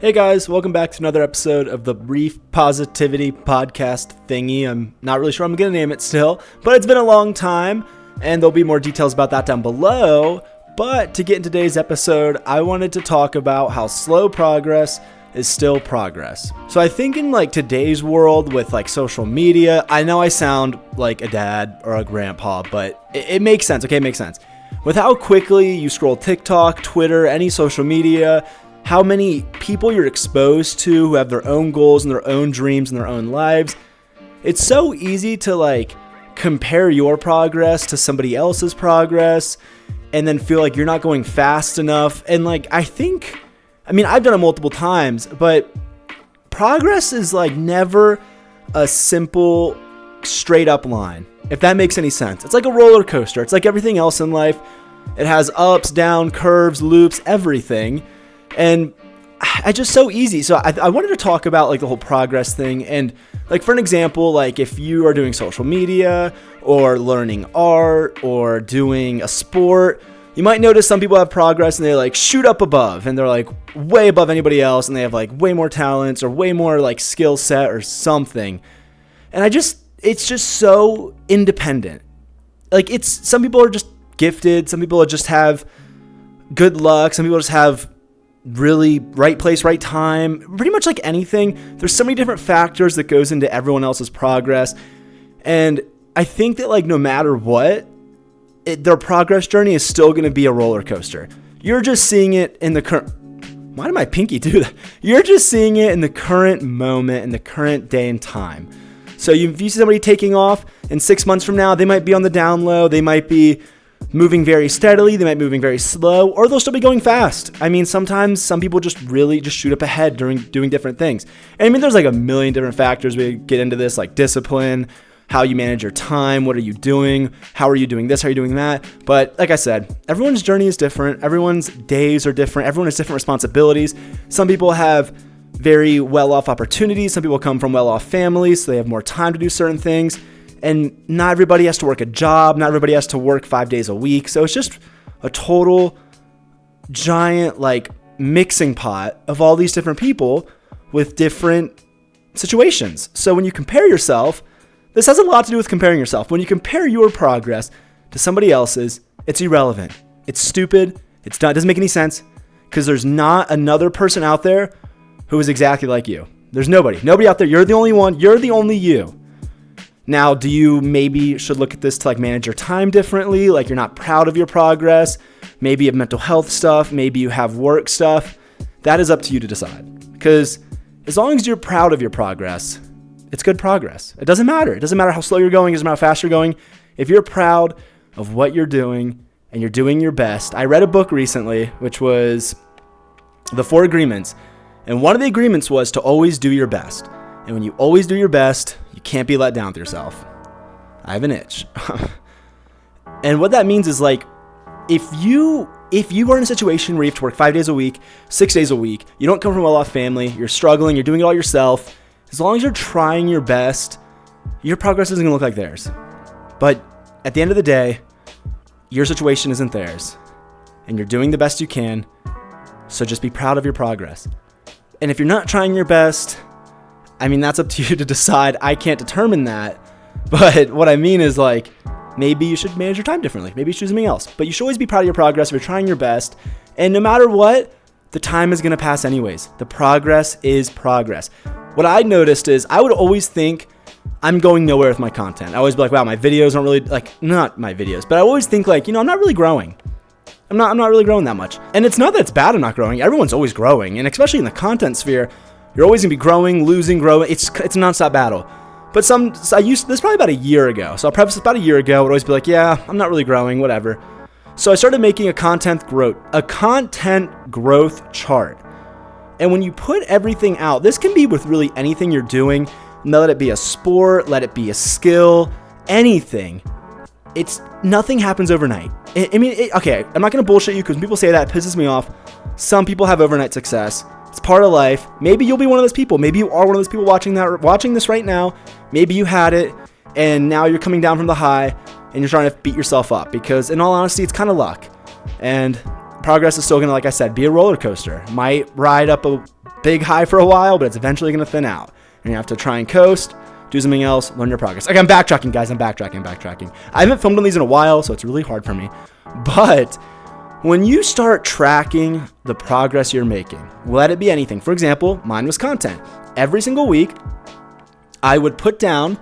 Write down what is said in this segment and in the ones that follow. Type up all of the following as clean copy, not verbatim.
Hey guys, welcome back to another episode of the Brief Positivity Podcast thingy. I'm not really sure I'm going to name it still, but it's been a long time, and there'll be more details about that down below. But to get in today's episode, I wanted to talk about how slow progress is still progress. So I think in today's world with social media, I know I sound like a dad or a grandpa, but it makes sense, okay? It makes sense. With how quickly you scroll TikTok, Twitter, any social media, how many people you're exposed to who have their own goals and their own dreams and their own lives. It's so easy to compare your progress to somebody else's progress and then feel like you're not going fast enough. And I've done it multiple times, but progress is never a simple straight up line, if that makes any sense. It's like a roller coaster. It's like everything else in life. It has ups, down, curves, loops, everything. And it's just so easy. So I wanted to talk about the whole progress thing. And for an example, if you are doing social media or learning art or doing a sport, you might notice some people have progress and they shoot up above and they're way above anybody else. And they have way more talents or way more skill set or something. And it's just so independent. Some people are just gifted. Some people just have good luck. Some people just have really right place, right time, pretty much anything. There's so many different factors that goes into everyone else's progress. And I think that no matter what, their progress journey is still going to be a roller coaster. You're just seeing it in the current, why did my pinky do that? You're just seeing it in the current moment, in the current day and time. So if you see somebody taking off, and 6 months from now, they might be on the down low, they might be moving very steadily, they might be moving very slow, or they'll still be going fast. Sometimes some people just really shoot up ahead during doing different things. And there's a million different factors. We get into this, discipline, how you manage your time, what are you doing, how are you doing this, how are you doing that. But like I said, everyone's journey is different, everyone's days are different, everyone has different responsibilities. Some people have very well-off opportunities, some people come from well-off families, so they have more time to do certain things. And not everybody has to work a job. Not everybody has to work 5 days a week. So it's just a total giant mixing pot of all these different people with different situations. So when you compare yourself, this has a lot to do with comparing yourself. When you compare your progress to somebody else's, it's irrelevant. It's stupid. It doesn't make any sense because there's not another person out there who is exactly like you. There's nobody out there. You're the only one. You're the only you. Now, do you maybe should look at this to manage your time differently? You're not proud of your progress. Maybe you have mental health stuff. Maybe you have work stuff. That is up to you to decide. Because as long as you're proud of your progress, it's good progress. It doesn't matter. It doesn't matter how slow you're going. It doesn't matter how fast you're going. If you're proud of what you're doing and you're doing your best. I read a book recently, which was The 4 Agreements. And one of the agreements was to always do your best. And when you always do your best, you can't be let down with yourself. I have an itch. And what that means is if you are in a situation where you have to work 5 days a week, 6 days a week, you don't come from a well-off family, you're struggling, you're doing it all yourself, as long as you're trying your best, your progress isn't going to look like theirs. But at the end of the day, your situation isn't theirs. And you're doing the best you can, so just be proud of your progress. And if you're not trying your best, that's up to you to decide. I can't determine that. But what I mean is maybe you should manage your time differently. Maybe you should do something else. But you should always be proud of your progress if you're trying your best. And no matter what, the time is going to pass anyways. The progress is progress. What I noticed is I would always think I'm going nowhere with my content. I always be wow, my videos aren't really not my videos, but I always think I'm not really growing. I'm not really growing that much. And it's not that it's bad I'm not growing. Everyone's always growing. And especially in the content sphere, you're always going to be growing, losing, growing. It's a nonstop battle. But this probably about a year ago. So I'll preface about a year ago, I would always be yeah, I'm not really growing, whatever. So I started making a content growth chart. And when you put everything out, this can be with really anything you're doing. Let it be a sport, let it be a skill, anything. Nothing happens overnight. Okay, I'm not going to bullshit you because when people say that, it pisses me off. Some people have overnight success. It's part of life. Maybe you'll be one of those people. Maybe you are one of those people watching this right now. Maybe you had it and now you're coming down from the high and you're trying to beat yourself up because in all honesty, it's kind of luck. And progress is still going to, like I said, be a roller coaster. Might ride up a big high for a while, but it's eventually going to thin out. And you have to try and coast, do something else, learn your progress. Like, I'm backtracking, guys. I'm backtracking. I haven't filmed on these in a while, so it's really hard for me. But when you start tracking the progress you're making, let it be anything. For example, mine was content. Every single week, I would put down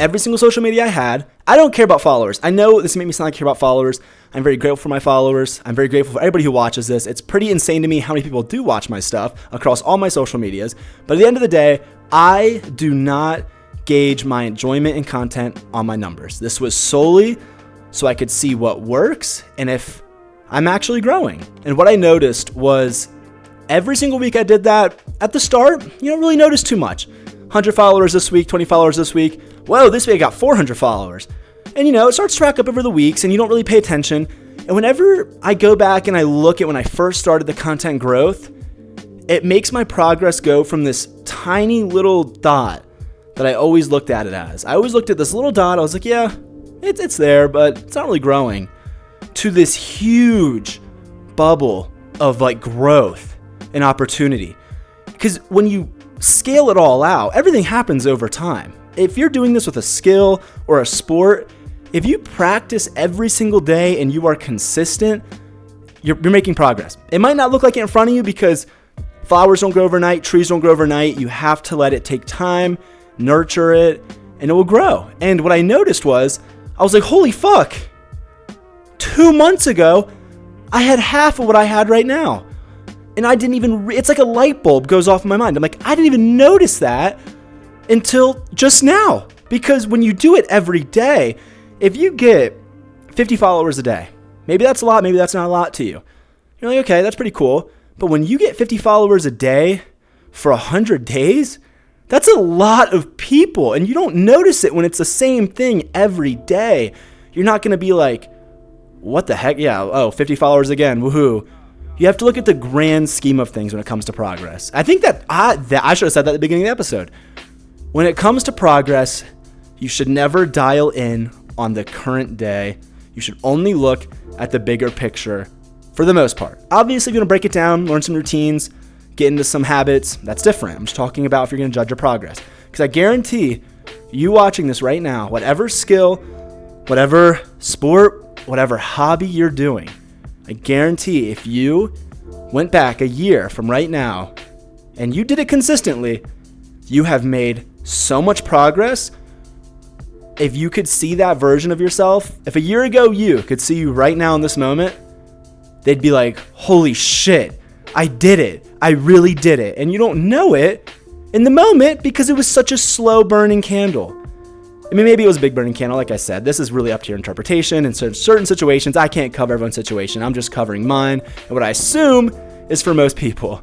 every single social media I had. I don't care about followers. I know this made me sound like I care about followers. I'm very grateful for my followers. I'm very grateful for everybody who watches this. It's pretty insane to me how many people do watch my stuff across all my social medias. But at the end of the day, I do not gauge my enjoyment and content on my numbers. This was solely so I could see what works and if I'm actually growing. And what I noticed was every single week I did that. At the start, you don't really notice too much. 100 followers this week, 20 followers this week. Whoa, this week I got 400 followers. And it starts to rack up over the weeks and you don't really pay attention. And whenever I go back and I look at when I first started the content growth, it makes my progress go from this tiny little dot that I always looked at it as. I always looked at this little dot. I was like, yeah, it's there, but it's not really growing, to this huge bubble of like growth and opportunity. Because when you scale it all out, everything happens over time. If you're doing this with a skill or a sport, if you practice every single day and you are consistent, you're making progress. It might not look like it in front of you because flowers don't grow overnight, trees don't grow overnight. You have to let it take time, nurture it, and it will grow. And what I noticed was, I was like, holy fuck, 2 months ago, I had half of what I had right now. And I didn't even, it's like a light bulb goes off in my mind. I'm like, I didn't even notice that until just now. Because when you do it every day, if you get 50 followers a day, maybe that's a lot, maybe that's not a lot to you. You're like, okay, that's pretty cool. But when you get 50 followers a day for 100 days, that's a lot of people, and you don't notice it when it's the same thing every day. You're not going to be like, what the heck? Yeah, 50 followers again, woohoo. You have to look at the grand scheme of things when it comes to progress. I think that I should have said that at the beginning of the episode. When it comes to progress, you should never dial in on the current day. You should only look at the bigger picture for the most part. Obviously, if you're going to break it down, learn some routines, get into some habits, that's different. I'm just talking about if you're going to judge your progress. Because I guarantee you watching this right now, whatever skill, whatever sport, whatever hobby you're doing, I guarantee if you went back a year from right now and you did it consistently, you have made so much progress. If you could see that version of yourself, if a year ago you could see you right now in this moment, they'd be like, holy shit, I did it. I really did it. And you don't know it in the moment because it was such a slow burning candle. I mean, maybe it was a big burning candle. Like I said, this is really up to your interpretation. In certain situations, I can't cover everyone's situation. I'm just covering mine and what I assume is for most people.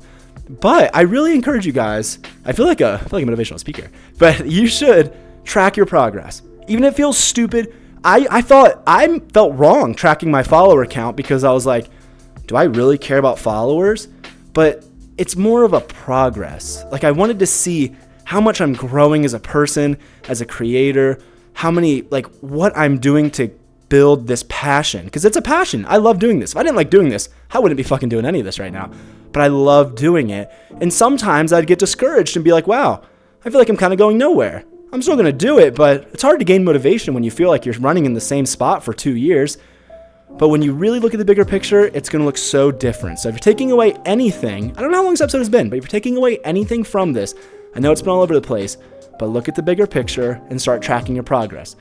But I really encourage you guys. I feel like a motivational speaker, but you should track your progress. Even if it feels stupid. I felt wrong tracking my follower count because I was like, do I really care about followers? But it's more of a progress. Like, I wanted to see how much I'm growing as a person, as a creator, what I'm doing to build this passion. Because it's a passion. I love doing this. If I didn't like doing this, I wouldn't be fucking doing any of this right now. But I love doing it. And sometimes I'd get discouraged and be like, wow, I feel like I'm kind of going nowhere. I'm still going to do it, but it's hard to gain motivation when you feel like you're running in the same spot for 2 years. But when you really look at the bigger picture, it's going to look so different. So if you're taking away anything, I don't know how long this episode has been, but if you're taking away anything from this, I know it's been all over the place, but look at the bigger picture and start tracking your progress.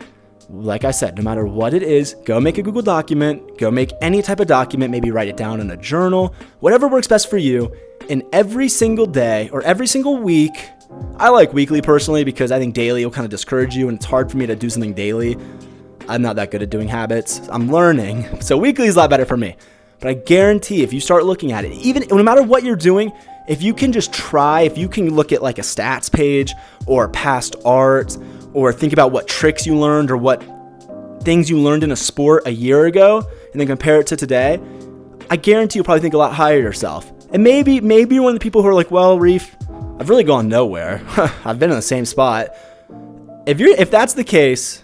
Like I said, no matter what it is, go make a Google document, go make any type of document, maybe write it down in a journal, whatever works best for you. And every single day or every single week, I like weekly personally because I think daily will kind of discourage you and it's hard for me to do something daily. I'm not that good at doing habits. I'm learning. So weekly is a lot better for me. But I guarantee if you start looking at it, even no matter what you're doing, if you can just try, if you can look at like a stats page or past art or think about what tricks you learned or what things you learned in a sport a year ago and then compare it to today, I guarantee you'll probably think a lot higher of yourself. And maybe you're one of the people who are like, well, Reef, I've really gone nowhere. I've been in the same spot. If that's the case,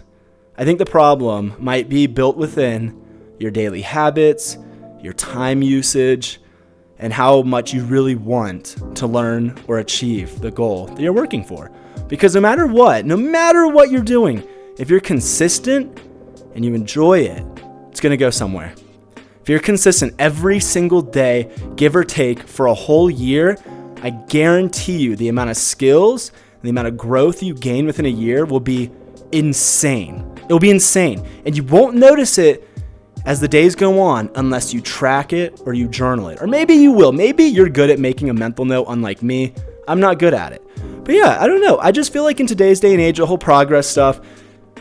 I think the problem might be built within your daily habits, your time usage, and how much you really want to learn or achieve the goal that you're working for. Because no matter what you're doing, if you're consistent and you enjoy it, it's going to go somewhere. If you're consistent every single day, give or take, for a whole year, I guarantee you the amount of skills and the amount of growth you gain within a year will be insane. It'll be insane. And you won't notice it as the days go on unless you track it or you journal it. Or maybe you will. Maybe you're good at making a mental note, unlike me. I'm not good at it. But yeah, I don't know. I just feel like in today's day and age, the whole progress stuff,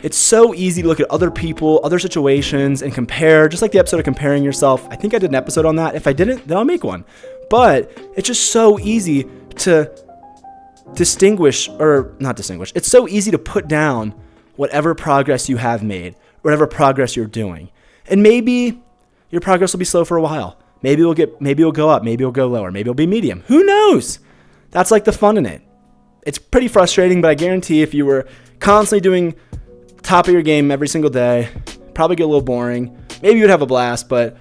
it's so easy to look at other people, other situations, and compare, just like the episode of comparing yourself. I think I did an episode on that. If I didn't, then I'll make one. But it's just so easy to it's so easy to put down whatever progress you have made, whatever progress you're doing. And maybe your progress will be slow for a while. Maybe it'll go up, maybe it'll go lower, maybe it'll be medium. Who knows? That's like the fun in it. It's pretty frustrating, but I guarantee if you were constantly doing top of your game every single day, probably get a little boring. Maybe you'd have a blast, but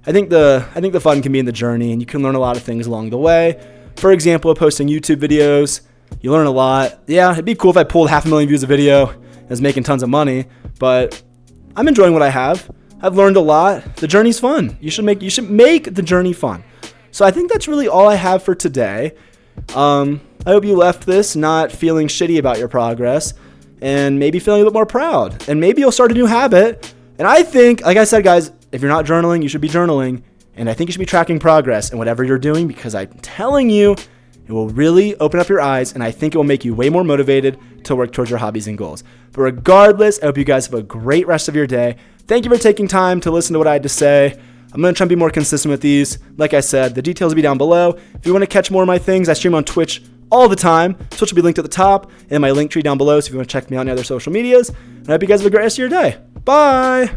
I think the fun can be in the journey, and you can learn a lot of things along the way. For example, posting YouTube videos, you learn a lot. Yeah, it'd be cool if I pulled 500,000 views a video and was making tons of money, but I'm enjoying what I have. I've learned a lot. The journey's fun. You should make the journey fun. So I think that's really all I have for today. I hope you left this not feeling shitty about your progress and maybe feeling a bit more proud. And maybe you'll start a new habit. And I think, like I said, guys, if you're not journaling, you should be journaling. And I think you should be tracking progress in whatever you're doing, because I'm telling you, it will really open up your eyes, and I think it will make you way more motivated to work towards your hobbies and goals. But regardless, I hope you guys have a great rest of your day. Thank you for taking time to listen to what I had to say. I'm going to try and be more consistent with these. Like I said, the details will be down below. If you want to catch more of my things, I stream on Twitch all the time. Twitch will be linked at the top and my link tree down below, so if you want to check me out on other social medias. And I hope you guys have a great rest of your day. Bye!